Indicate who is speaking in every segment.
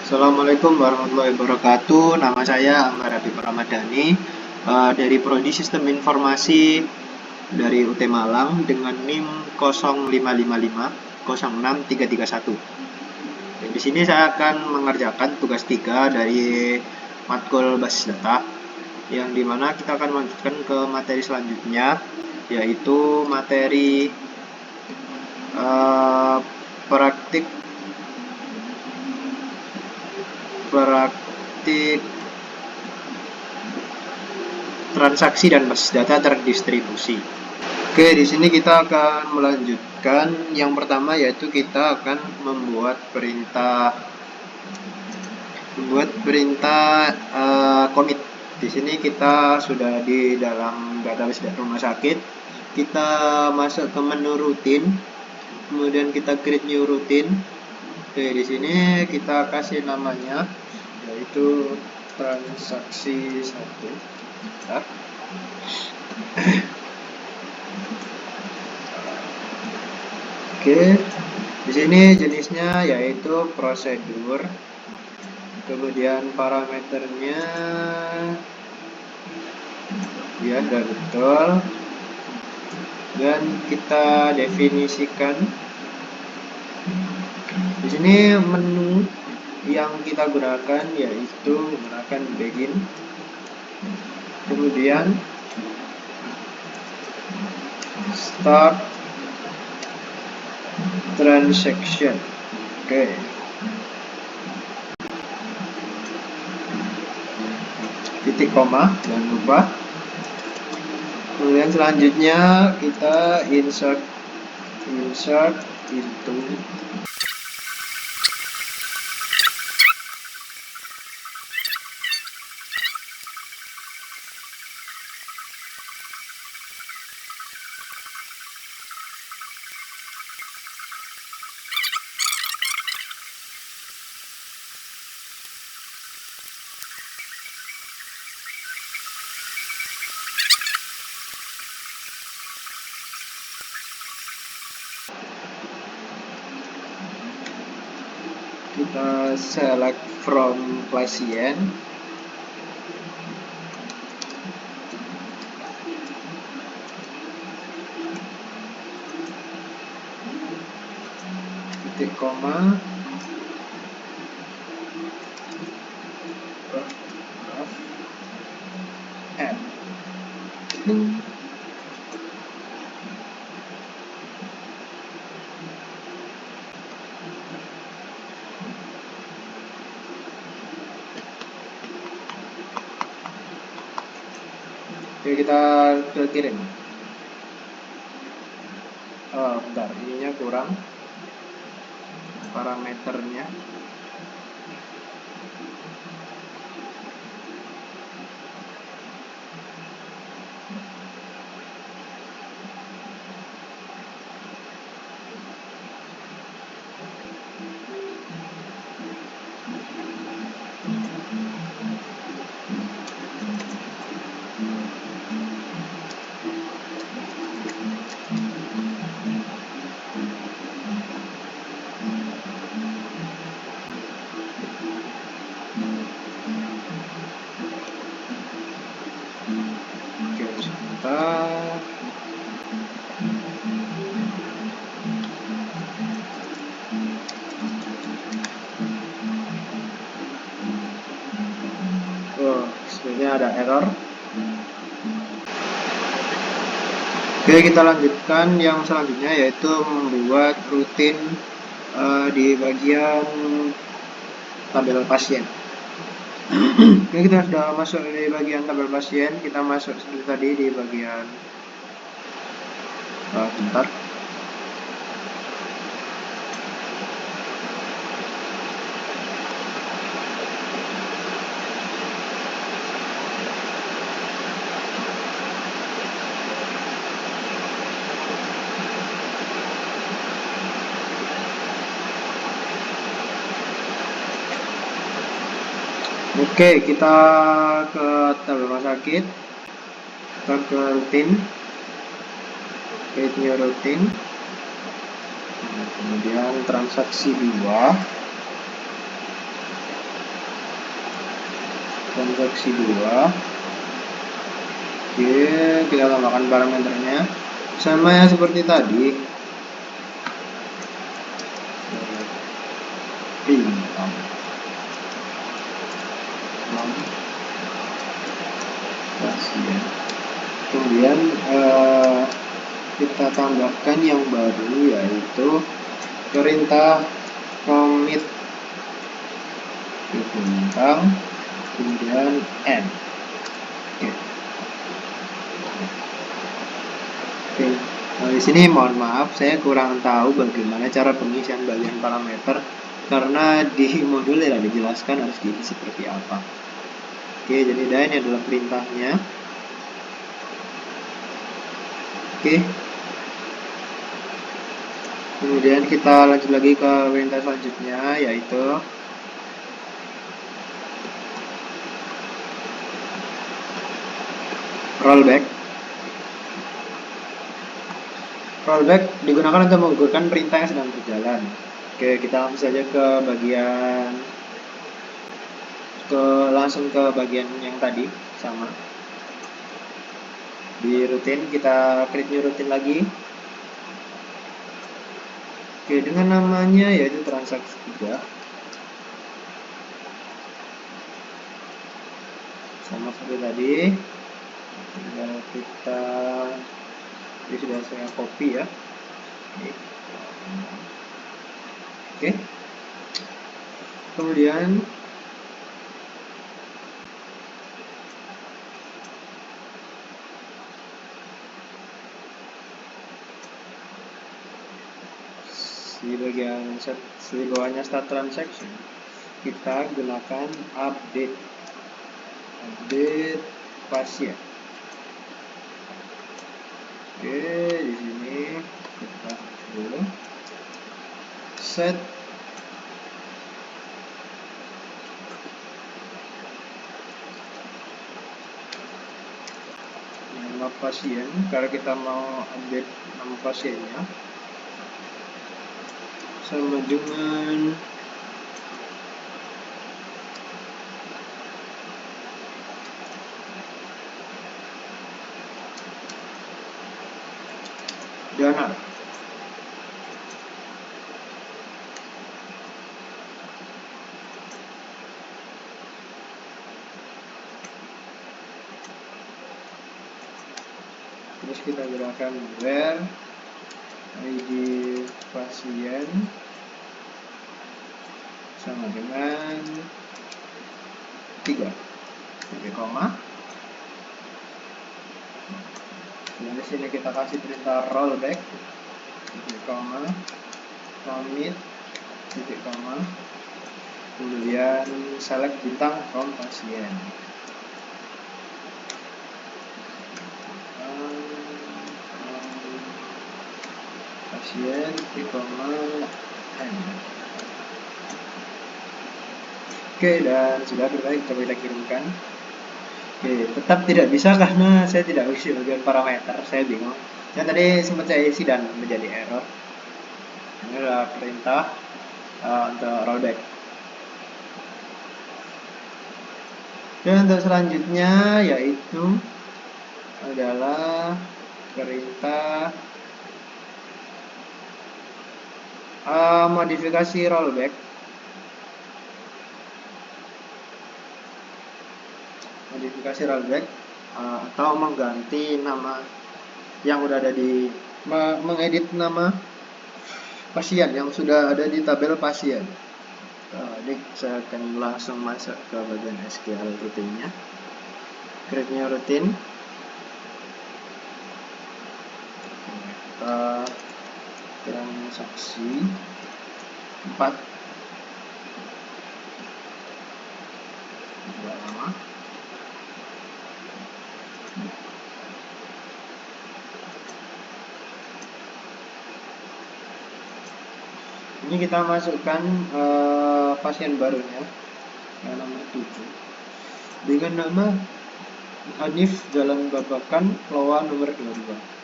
Speaker 1: Assalamualaikum warahmatullahi wabarakatuh. Nama saya Ahmad Habib Ramadhani dari Prodi Sistem Informasi dari UT Malang dengan NIM 0555 06331. Dan di sini saya akan mengerjakan tugas 3 dari matkul basis data, yang dimana kita akan melanjutkan ke materi selanjutnya, yaitu materi praktik transaksi dan basis data terdistribusi. Oke, di sini kita akan melanjutkan yang pertama, yaitu kita akan membuat perintah commit. Di sini kita sudah di dalam database rumah sakit. Kita masuk ke menu rutin, kemudian kita create new routine. Oke, di sini kita kasih namanya yaitu transaksi 1. Oke, di sini jenisnya yaitu prosedur, kemudian parameternya ya udah betul, dan kita definisikan. Di sini menu yang kita gunakan yaitu menggunakan begin, kemudian start transaction. Oke. Titik koma, jangan lupa. Kemudian selanjutnya kita insert into kita select from pasien, titik koma, add. Oke, kita kirim. Oh, bentar, ininya kurang parameternya. Oke, sebentar. Oh, sebenarnya ada error. Oke, kita lanjutkan yang selanjutnya, yaitu membuat rutin di bagian tabel pasien. Oke, kita sudah masuk di bagian tabel pasien. Kita masuk seperti tadi di bagian bentar. Oke, kita ke tabel rumah sakit, kita ke rutin, create new routine, kemudian transaksi 2. transaksi 2. Oke, kita tambahkan parameternya sama ya seperti tadi. Kemudian kita tambahkan yang baru, yaitu perintah commit bintang kemudian n. Oke. Nah, di sini mohon maaf saya kurang tahu bagaimana cara pengisian bagian parameter karena di modul tidak dijelaskan harus diisi seperti apa. Oke, jadi ini adalah perintahnya. Oke. Kemudian kita lanjut lagi ke perintah selanjutnya, yaitu rollback. Rollback digunakan untuk menggugurkan perintah yang sedang berjalan. Oke, kita langsung saja ke bagian langsung ke bagian yang tadi sama. Di rutin kita create new rutin lagi. Oke, dengan namanya yaitu transaksi 3. Sama seperti tadi. Tinggal kita ini sudah saya copy ya. Oke. Kemudian di bagian di bawahnya start transaction kita gunakan update pasien. Oke, di sini kita dulu set nama pasien karena kita mau update nama pasiennya sama dengan dana. Terus kita gunakan where ID pasien sama dengan 3 koma. Dan di sini kita kasih perintah rollback koma commit koma kemudian select bintang from pasien. Pasien koma n. Oke, dan sudah kita kirimkan. Oke, tetap tidak bisa karena saya tidak isi bagian parameter, saya bingung. Yang tadi sempat saya isi dan menjadi error. Ini adalah perintah untuk rollback. Dan untuk selanjutnya yaitu adalah perintah modifikasi rollback. Modifikasi rollback atau mengganti nama yang udah ada di mengedit nama pasien yang sudah ada di tabel pasien. Ini saya akan langsung masuk ke bagian SQL rutinnya. Create new routine. Transaksi 4. Tidak lama. Ini kita masukkan pasien barunya yang nomor 7 dengan nama Hanif Jalan Babakan Loa nomor 22.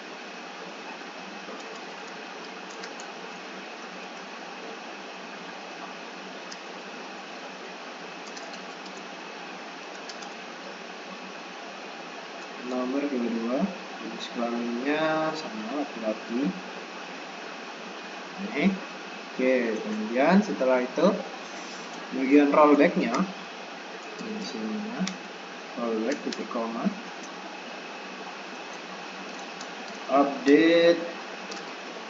Speaker 1: nomor kedua, jenis kelaminnya sama laki-laki. Oke, kemudian setelah itu bagian rollbacknya di sini ya, rollback titik koma, update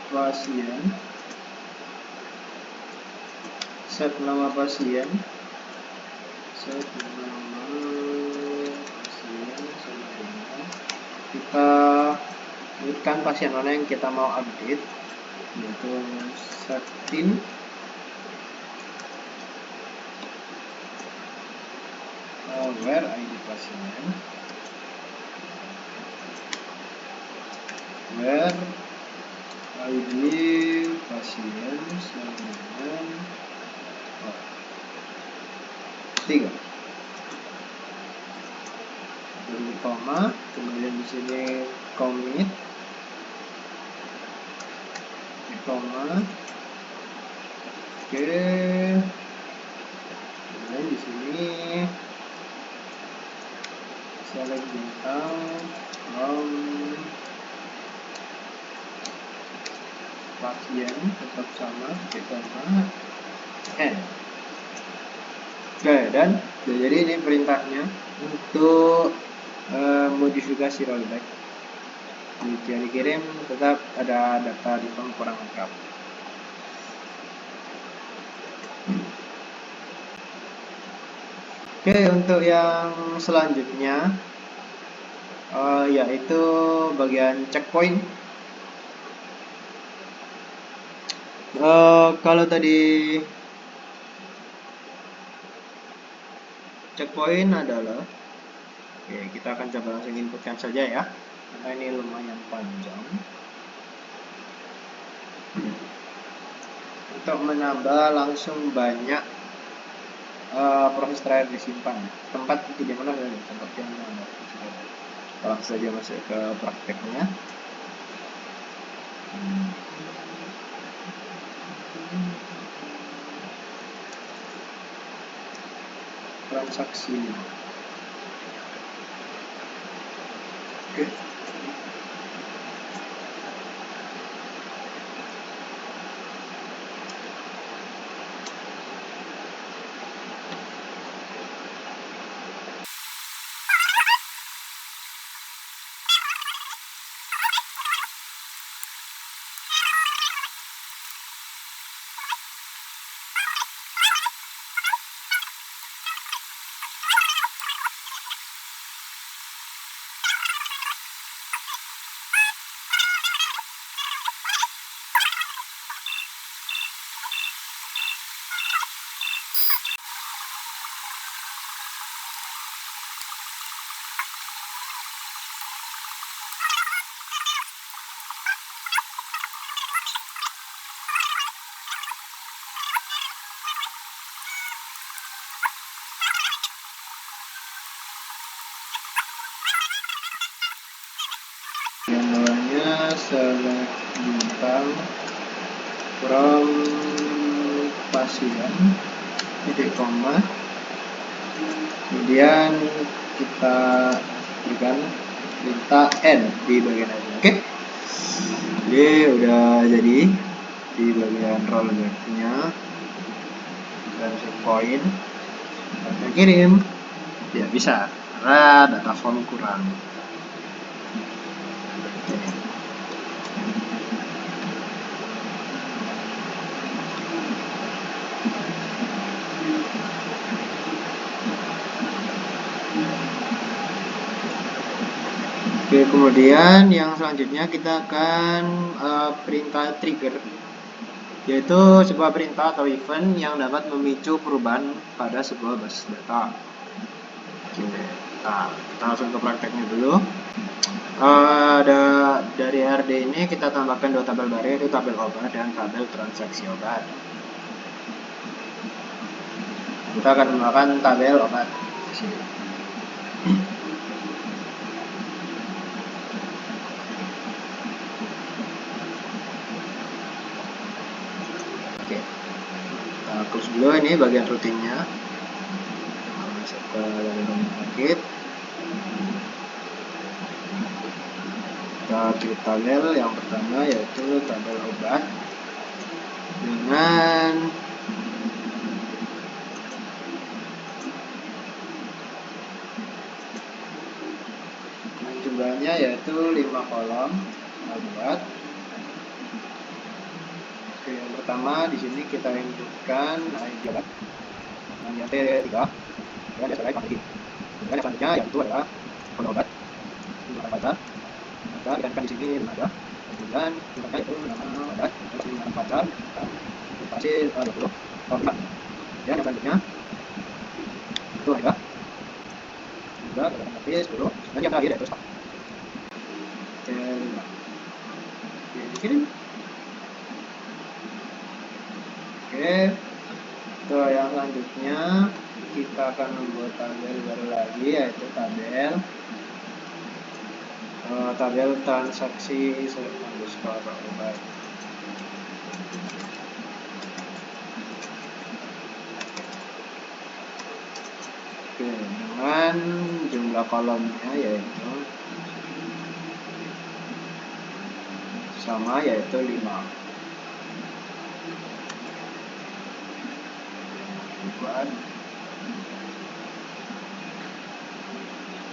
Speaker 1: pasien, set nama pasien, set nama pasien sama dengan kita sebutkan pasien mana yang kita mau update, yaitu Septin. Where ID pasien, where ID pasien sama dengan 3 dari koma, kemudian di sini commit koma. Oke, kemudian di sini select bintang from pasien tetap sama titik koma n. Oke, dan jadi ini perintahnya untuk modifikasi rollback. Jika dikirim tetap ada data di form kurang lengkap. Oke, untuk yang selanjutnya yaitu bagian checkpoint. Kalau tadi checkpoint adalah, oke, kita akan coba langsung inputkan saja ya, karena ini lumayan panjang. Untuk menambah langsung banyak proses terakhir disimpan, tempat di mana tempat yang mana. Langsung saja masuk ke prakteknya. Transaksi. Oke. Yang bawahnya select bintang from pasien titik koma, kemudian kita berikan perintah n di bagian aja. Oke, jadi udah jadi di bagian rollbacknya dan checkpoint. Kita kirim tidak bisa karena data form kurang. Oke, kemudian yang selanjutnya kita akan perintah trigger, yaitu sebuah perintah atau event yang dapat memicu perubahan pada sebuah basis data. Oke, nah, kita langsung ke prakteknya dulu. Dari RD ini kita tambahkan dua tabel baru, yaitu tabel obat dan tabel transaksi obat. Kita akan menggunakan tabel obat di sini. Terus dulu ini bagian rutinnya, masuk ke dalam rumah sakit. kita create tabel. Yang pertama yaitu tabel obat dengan jumlahnya yaitu 5 kolom obat. Oke, yang pertama di sini kita inputkan ID obat yang T3 dan SLI quantity. Kemudian yang selanjutnya yaitu adalah kode obat menggunakan Pfizer. Maka kita inputkan di sini ada. Kemudian inputnya itu nama obat menggunakan Pfizer. Kita kasih 20 kolom 4. Dan yang selanjutnya itu harga juga kita kasih 10. Dan yang terakhir yaitu stok. Oke, di sini. Oke, yang selanjutnya kita akan membuat tabel baru lagi, yaitu tabel transaksi underscore obat. Oke, dengan jumlah kolomnya yaitu sama, yaitu 5.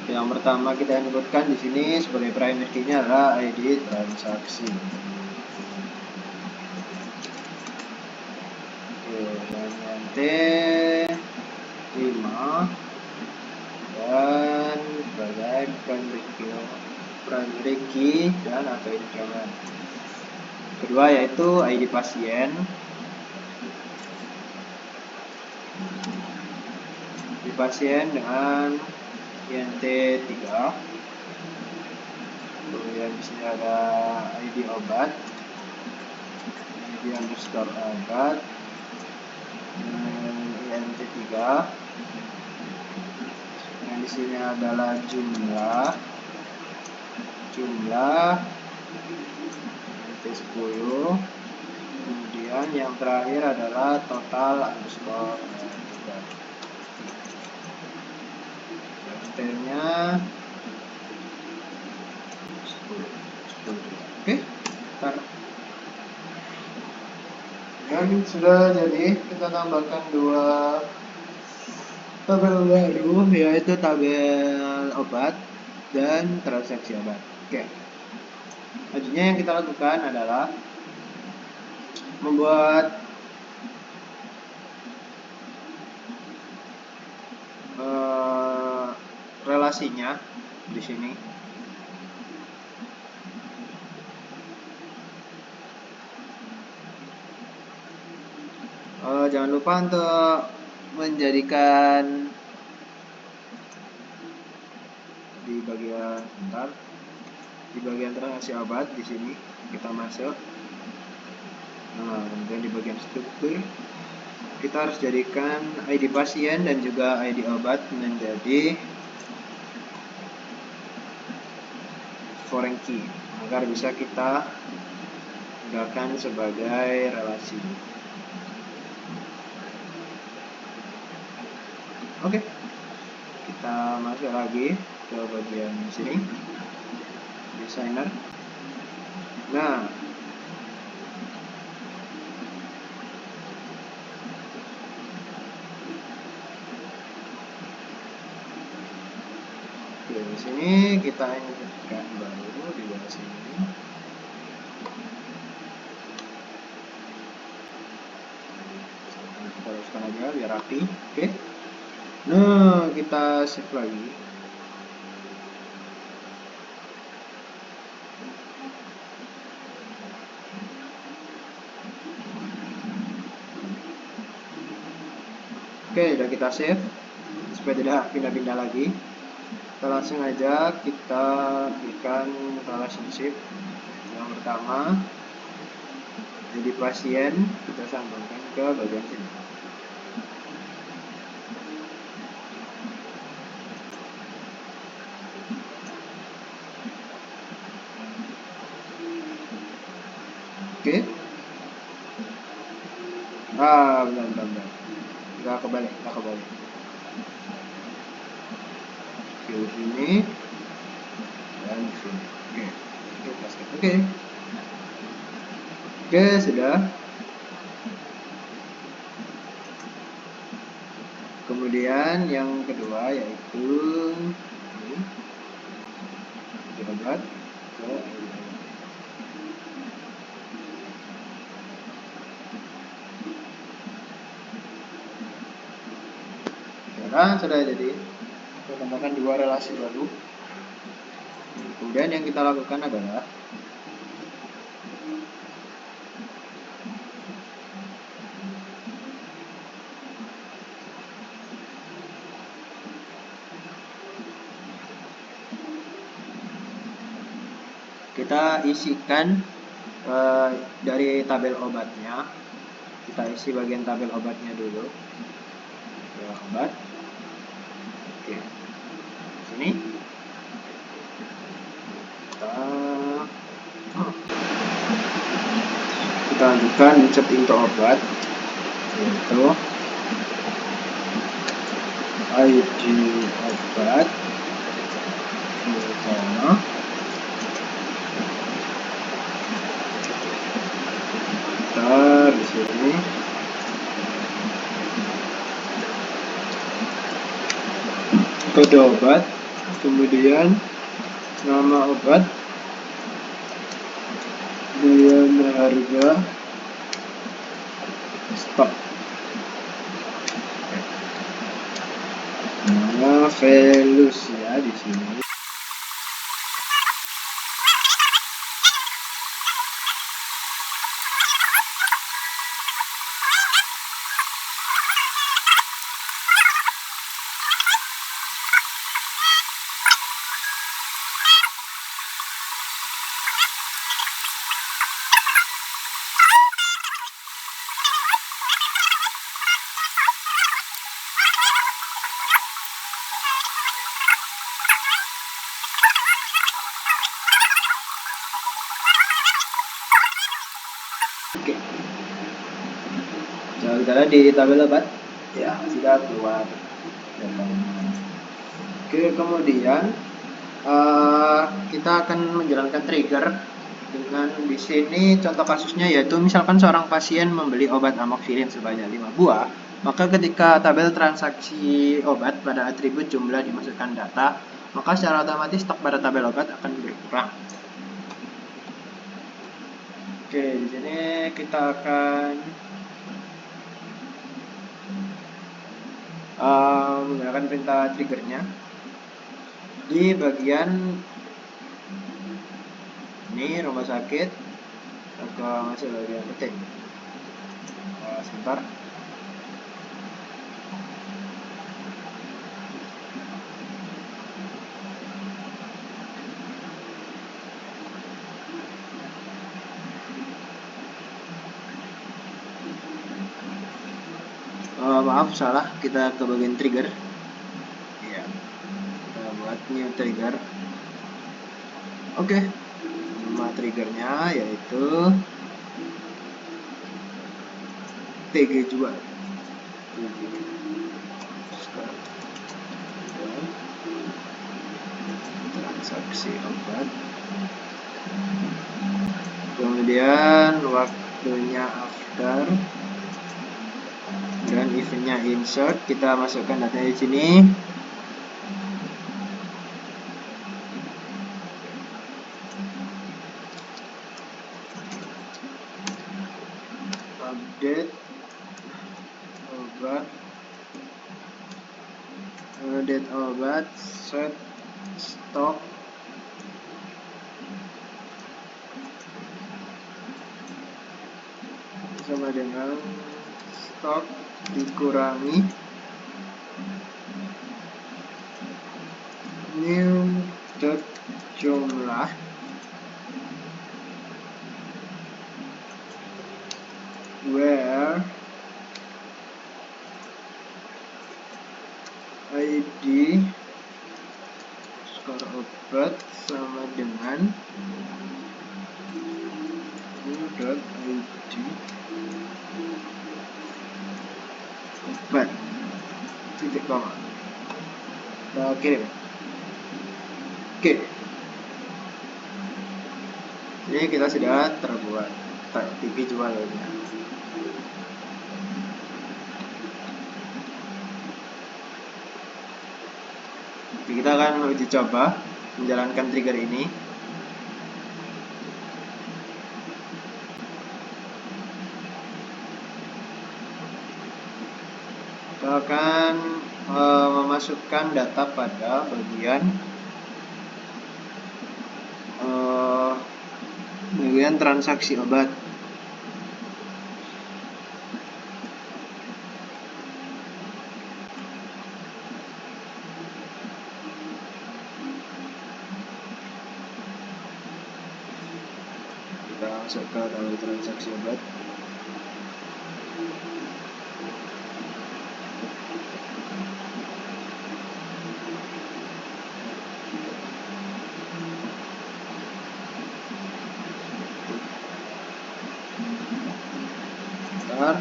Speaker 1: Yang pertama kita inputkan di sini sebagai primary key-nya adalah ID transaksi. Oke, dan T5 dan sebagai primary key dan atau increment. Kedua yaitu ID pasien. Di pasien dengan INT3. Kemudian di sini ada ID obat, ID underscore obat, INT3. Yang di sini adalah jumlah INT10. Kemudian yang terakhir adalah total underscore obat. Nya 10. Oke, dan sudah jadi. Kita tambahkan 2 tabel baru, yaitu tabel obat dan transaksi obat. Oke, selanjutnya yang kita lakukan adalah membuat relasinya di sini. Jangan lupa untuk menjadikan di bagian transaksi obat di sini kita masuk. Nah, kemudian di bagian struktur kita harus jadikan ID pasien dan juga ID obat menjadi foreign key agar bisa kita gunakan sebagai relasi. Oke, kita masuk lagi ke bagian sini, designer. Nah, di sini kita inputkan baru di bawah sini. Kita teruskan aja biar rapi. Oke. Nah, kita save lagi. Oke, udah kita save supaya tidak pindah-pindah lagi. Kita langsung aja kita berikan relationship. Yang pertama, jadi pasien kita sambungkan ke bagian sini. Oke. Bentar. Kita kebalik. Oke, di sini dan di sini. Oke. Oke. Oke, sudah. Kemudian yang kedua yaitu ini, obat ke sekarang sudah jadi. Kita tambahkan dua relasi baru. Kemudian yang kita lakukan adalah kita isikan dari tabel obatnya. Kita isi bagian tabel obatnya dulu. Obat. Oke. Sini. Kita lanjutkan insert into obat, yaitu ID obat utama. Di sini kode obat, kemudian nama obat, kemudian harga, stok. Nama Velus ya di sini. Oke. Sementara di tabel obat ya sudah keluar. Oke, kemudian kita akan menjalankan trigger dengan di sini contoh kasusnya yaitu misalkan seorang pasien membeli obat amoxicillin sebanyak 5 buah, maka ketika tabel transaksi obat pada atribut jumlah dimasukkan data, maka secara otomatis stok pada tabel obat akan berkurang. Oke, di sini kita akan menggunakan perintah triggernya di bagian ini rumah sakit. Kita masuk bagian ketik. Sebentar. Maaf salah, kita ke bagian trigger ya, kita buat new trigger. Oke, nama triggernya yaitu TG juga, transaksi obat, kemudian waktunya after, dan eventnya insert. Kita masukkan data di sini. Update obat, update obat, set stok, sama dengan stok dikurangi new dot jumlah where ID skor obat sama dengan new dot ID obat titik koma. Kita kirim. Oke. Ini kita sudah terbuat visualnya. Kita akan uji coba menjalankan trigger ini. Kita akan memasukkan data pada bagian transaksi obat. Kita masuk ke dalam transaksi obat. Bentar.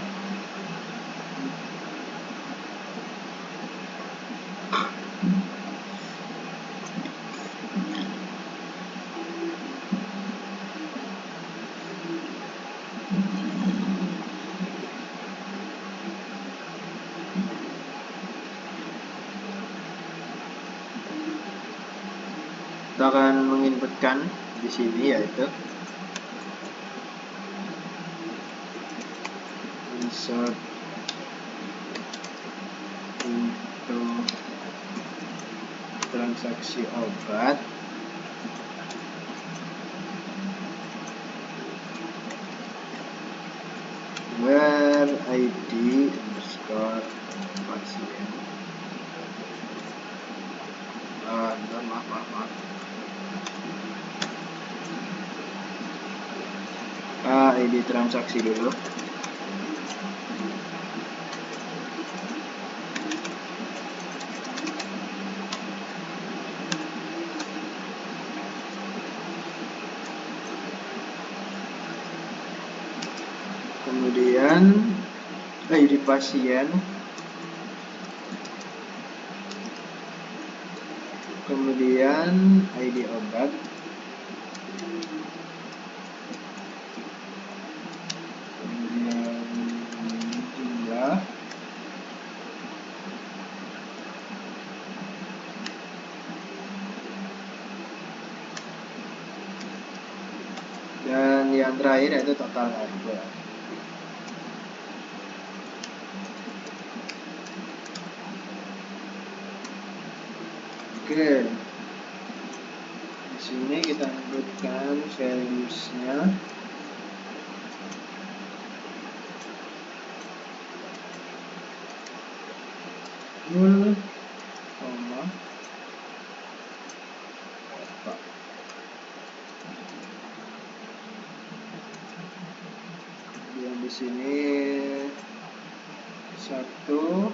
Speaker 1: Kita akan menginputkan di sini yaitu insert into transaksi obat where ID underscore pasien. Maaf. ID transaksi dulu. Kemudian ID pasien, kemudian ID obat, kemudian jumlah, dan yang terakhir yaitu total harga. Oke, di sini kita inputkan values-nya. Kemudian di sini 1,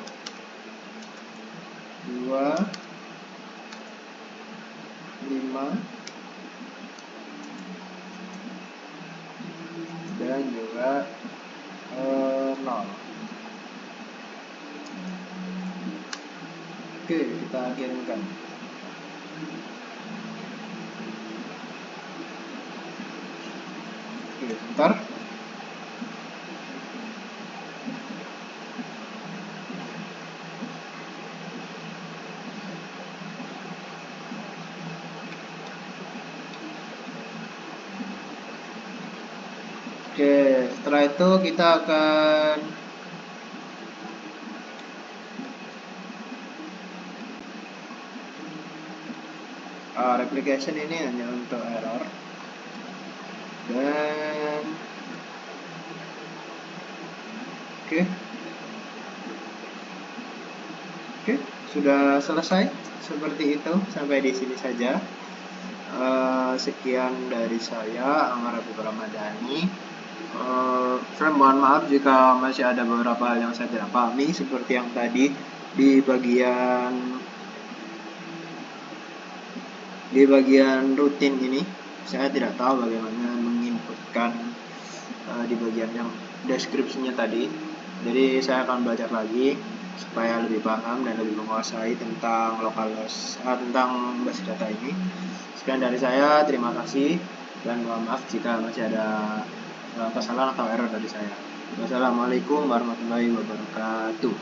Speaker 1: 2, 5, dan juga 0. Oke, kita kirimkan. Oke, sebentar. Oke, setelah itu kita akan replication ini hanya untuk error, dan oke, sudah selesai seperti itu. Sampai di sini saja. Sekian dari saya, Amar Habib Ramadhani. Saya mohon maaf jika masih ada beberapa hal yang saya tidak pahami, seperti yang tadi di bagian rutin ini. Saya tidak tahu bagaimana menginputkan di bagian yang deskripsinya tadi. Jadi saya akan belajar lagi. supaya lebih paham dan lebih menguasai tentang tentang basis data ini. Sekian dari saya, terima kasih dan mohon maaf jika masih ada kesalahan atau error dari saya. Wassalamualaikum warahmatullahi wabarakatuh.